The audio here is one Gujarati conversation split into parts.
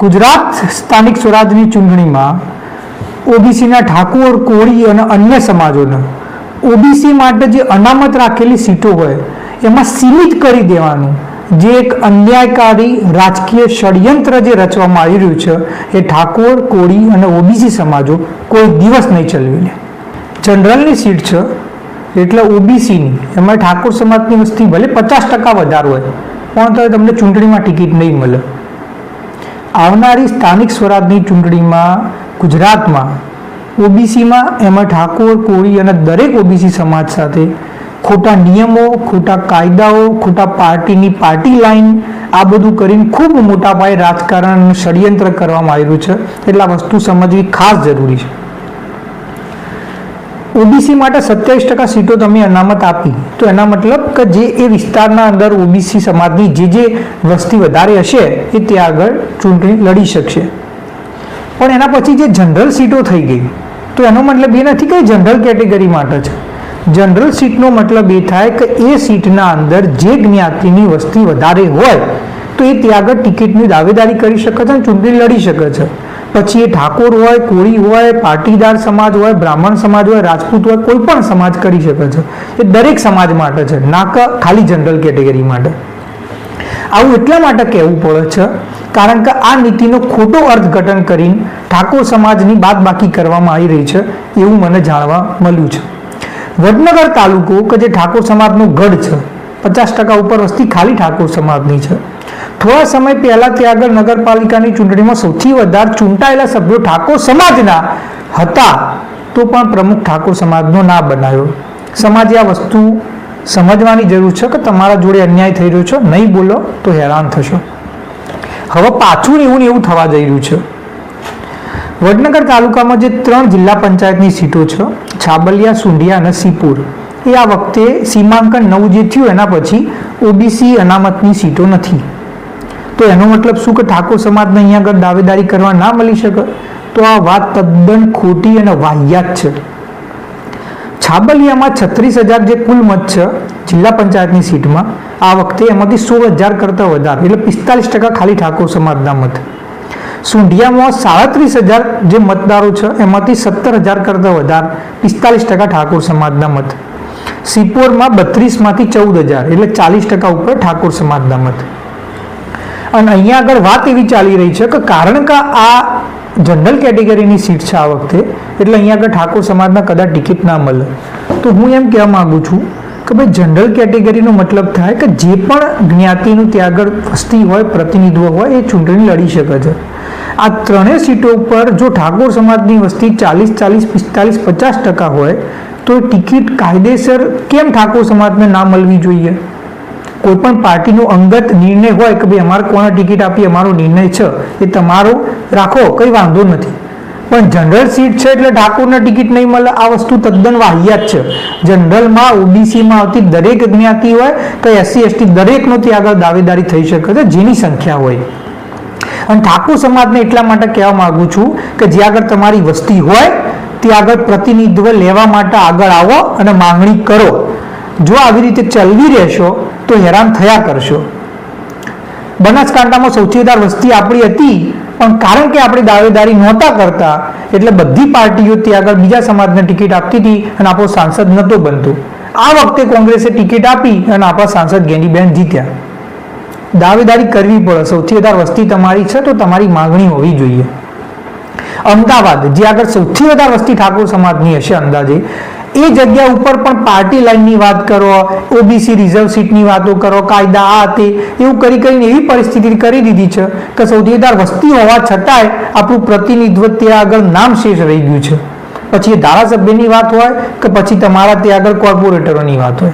ગુજરાત સ્થાનિક સ્વરાજની ચૂંટણીમાં ઓબીસીના ઠાકોર, કોળી અને અન્ય સમાજોને ઓબીસી માટે જે અનામત રાખેલી સીટો હોય એમાં સીમિત કરી દેવાનું જે એક અન્યાયકારી રાજકીય ષડયંત્ર જે રચવામાં આવી રહ્યું છે એ ઠાકોર, કોળી અને ઓબીસી સમાજો કોઈ દિવસ નહીં ચલાવી લે. જનરલની સીટ છે એટલે ઓબીસીની એમાં ઠાકોર સમાજની વસ્તી ભલે 50% વધારે હોય પણ તો તમને ચૂંટણીમાં ટિકિટ નહીં મળે. આવનારી સ્થાનિક સ્વરાજની ચૂંટણીમાં ગુજરાતમાં ઓબીસીમાં એમાં ઠાકોર, કોળી અને દરેક ઓબીસી સમાજ સાથે ખોટા નિયમો, ખોટા કાયદાઓ, ખોટા પાર્ટી લાઈન આ બધું કરીને ખૂબ મોટા પાયે રાજકારણ ષડયંત્ર કરવામાં આવ્યું છે. એટલે આ વસ્તુ સમજવી ખાસ જરૂરી છે. ઓબીસી માટે 27% સીટો તમે અનામત આપી તો એના મતલબ કે જે એ વિસ્તારના અંદર ઓબીસી સમાજની જે વસ્તી વધારે હશે એ ત્યાં આગળ ચૂંટણી લડી શકશે. પણ એના પછી જે જનરલ સીટો થઈ ગઈ તો એનો મતલબ એ નથી કે જનરલ કેટેગરી માટે છે. જનરલ સીટનો મતલબ એ થાય કે એ સીટના અંદર જે જ્ઞાતિની વસ્તી વધારે હોય તો એ ત્યાં આગળ ટિકિટની દાવેદારી કરી શકે છે અને ચૂંટણી લડી શકે છે. પછી એ ઠાકોર હોય, કોળી હોય, પાટીદાર સમાજ હોય, બ્રાહ્મણ સમાજ હોય, રાજપૂત હોય, કોઈ પણ સમાજ કરી શકે છે. એ દરેક સમાજ માટે છે, ના કે ખાલી જનરલ કેટેગરી માટે. આવું એટલા માટે કહેવું પડે છે કારણ કે આ નીતિનો ખોટો અર્થઘટન કરીને ઠાકોર સમાજની બાદબાકી કરવામાં આવી રહી છે એવું મને જાણવા મળ્યું છે. વડનગર તાલુકો કે જે ઠાકોર સમાજનો ગઢ છે, 50% ઉપર વસ્તી ખાલી ઠાકોર સમાજની છે. થોડા સમય પહેલા ત્યાં આગળ નગરપાલિકાની ચૂંટણીમાં સૌથી વધારે ચૂંટાયેલા સભ્યો ઠાકોર સમાજના હતા તો પણ પ્રમુખ ઠાકોર સમાજનો ના બનાવ્યો. સમાજે આ વસ્તુ સમજવાની જરૂર છે કે તમારા જોડે અન્યાય થઈ રહ્યો છે, નહીં બોલો તો હેરાન થશો. હવે પાછું એવું થવા જઈ રહ્યું છે. વડનગર તાલુકામાં જે 3 જિલ્લા પંચાયતની સીટો છે, છાબલિયા, સુંઢિયા અને સિપુર, એ આ વખતે સીમાંકન 9 જે થયું એના પછી ઓબીસી અનામતની સીટો નથી. તો એનો મતલબ શું કે ઠાકોર સમાજને અહીંયા આગળ દાવેદારી કરવા ના મળી શકે? તો આ વાત તદ્દન ખોટી અને વાહિયાત છે. છાબલિયામાં 36,000 જે કુલ મત છે જિલ્લા પંચાયતની સીટમાં, આ વખતે એમાંથી 16,000 કરતાં વધારે એટલે 45% ખાલી ઠાકોર સમાજના મત. સુંઢિયામાં 37,000 જે મતદારો છે એમાંથી 17,000 કરતાં વધારે 45% ઠાકોર સમાજના મત. સિપોરમાં 32માંથી 14,000 એટલે 40% ઉપર ઠાકોર સમાજના મત. અને અહીંયા આગળ વાત એવી ચાલી રહી છે કે કારણ કે આ જનરલ કેટેગરીની સીટ છે આ વખતે એટલે અહીંયા આગળ ઠાકોર સમાજના કદાચ ટિકિટ ના મળે. તો હું એમ કહેવા માગું છું કે ભાઈ જનરલ કેટેગરીનો મતલબ થાય કે જે પણ જ્ઞાતિનું ત્યાં આગળ વસ્તી હોય, પ્રતિનિધિત્વ હોય એ ચૂંટણી લડી શકે છે. આ ત્રણેય સીટો ઉપર જો ઠાકોર સમાજની વસ્તી 40, 45, 50% હોય તો ટિકિટ કાયદેસર કેમ ઠાકોર સમાજને ના મળવી જોઈએ? કોઈ પણ પાર્ટીનો અંગત નિર્ણય હોય કે ભાઈ અમારે કોને ટિકિટ આપી અમારો નિર્ણય છે એ તમારો રાખો, કંઈ વાંધો નથી. પણ જનરલ સીટ છે એટલે ઠાકોરને ટિકિટ નહીં મળે આ વસ્તુ તદ્દન વાહિયાત છે. જનરલમાં ઓબીસીમાં આવતી દરેક જ્ઞાતિ હોય કે SC ST દરેકનો ત્યાં આગળ દાવેદારી થઈ શકે છે જેની સંખ્યા હોય. અને ઠાકોર સમાજને એટલા માટે કહેવા માંગુ છું કે જ્યાં આગળ તમારી વસ્તી હોય ત્યાં આગળ પ્રતિનિધિત્વ લેવા માટે આગળ આવો અને માંગણી કરો. જો આવી રીતે ચલવી રહેશો તો હેરાન થયા કરશો. બનાસકાંઠામાં સૌથી વધારે વસ્તી આપણી હતી પણ કારણ કે આપણે દાવેદારી નહોતા કરતા એટલે બધી પાર્ટીઓ ત્યાં આગળ બીજા સમાજને ટિકિટ આપતી હતી અને આપણો સાંસદ નહોતો બનતો. આ વખતે કોંગ્રેસે ટિકિટ આપી અને આપણા સાંસદ ગેનીબેન જીત્યા. દાવેદારી કરવી પડે. સૌથી વધારે વસ્તી તમારી છે તો તમારી માંગણી હોવી જોઈએ. અમદાવાદ જે આગળ સૌથી વધારે વસ્તી ઠાકોર સમાજની હશે અંદાજે એ જગ્યા ઉપર પણ પાર્ટી લાઈનની વાત કરો, ઓબીસી રિઝર્વ સીટની વાતો કરો, કાયદા આ તે એવું કરીને એવી પરિસ્થિતિ કરી દીધી છે કે સૌથી વધારે વસ્તી હોવા છતાંય આપણું પ્રતિનિધિત્વ ત્યાં આગળ નામ શેષ રહી ગયું છે. પછી એ ધારાસભ્યની વાત હોય કે પછી તમારા ત્યાં આગળ કોર્પોરેટરોની વાત હોય.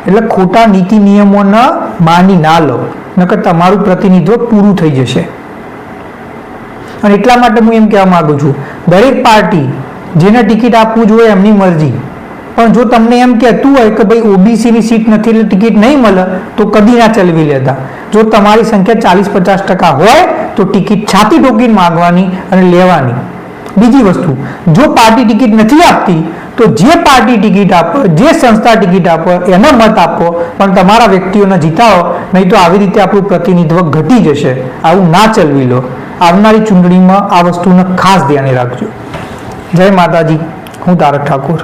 એટલે ખોટા નીતિ નિયમોને માની ના લો નકર તમારું પ્રતિનિધિત્વ પૂરું થઈ જશે. અને એટલા માટે હું એમ કહેવા માંગુ છું દરેક પાર્ટી જેને ટિકિટ આપવું જોઈએ એમની મરજી, પણ જો તમને એમ કહેતું હોય કે ભાઈ ઓબીસીની સીટ નથી એટલે ટિકિટ નહીં મળે તો કદી ના ચલવી લેતા. જો તમારી સંખ્યા 40-50% હોય તો ટિકિટ છાતી ઠોકીને માંગવાની અને લેવાની. બીજી વસ્તુ, જો પાર્ટી ટિકિટ નથી આપતી તો જે પાર્ટી ટિકિટ આપે, જે સંસ્થા ટિકિટ આપે એને મત આપો પણ તમારા વ્યક્તિઓને જીતાવો, નહીં તો આવી રીતે આપણું પ્રતિનિધિત્વ ઘટી જશે. આવું ના ચલવી લો. આવનારી ચૂંટણીમાં આ વસ્તુને ખાસ ધ્યાને રાખજો. જય માતાજી. હું તારક ઠાકોર.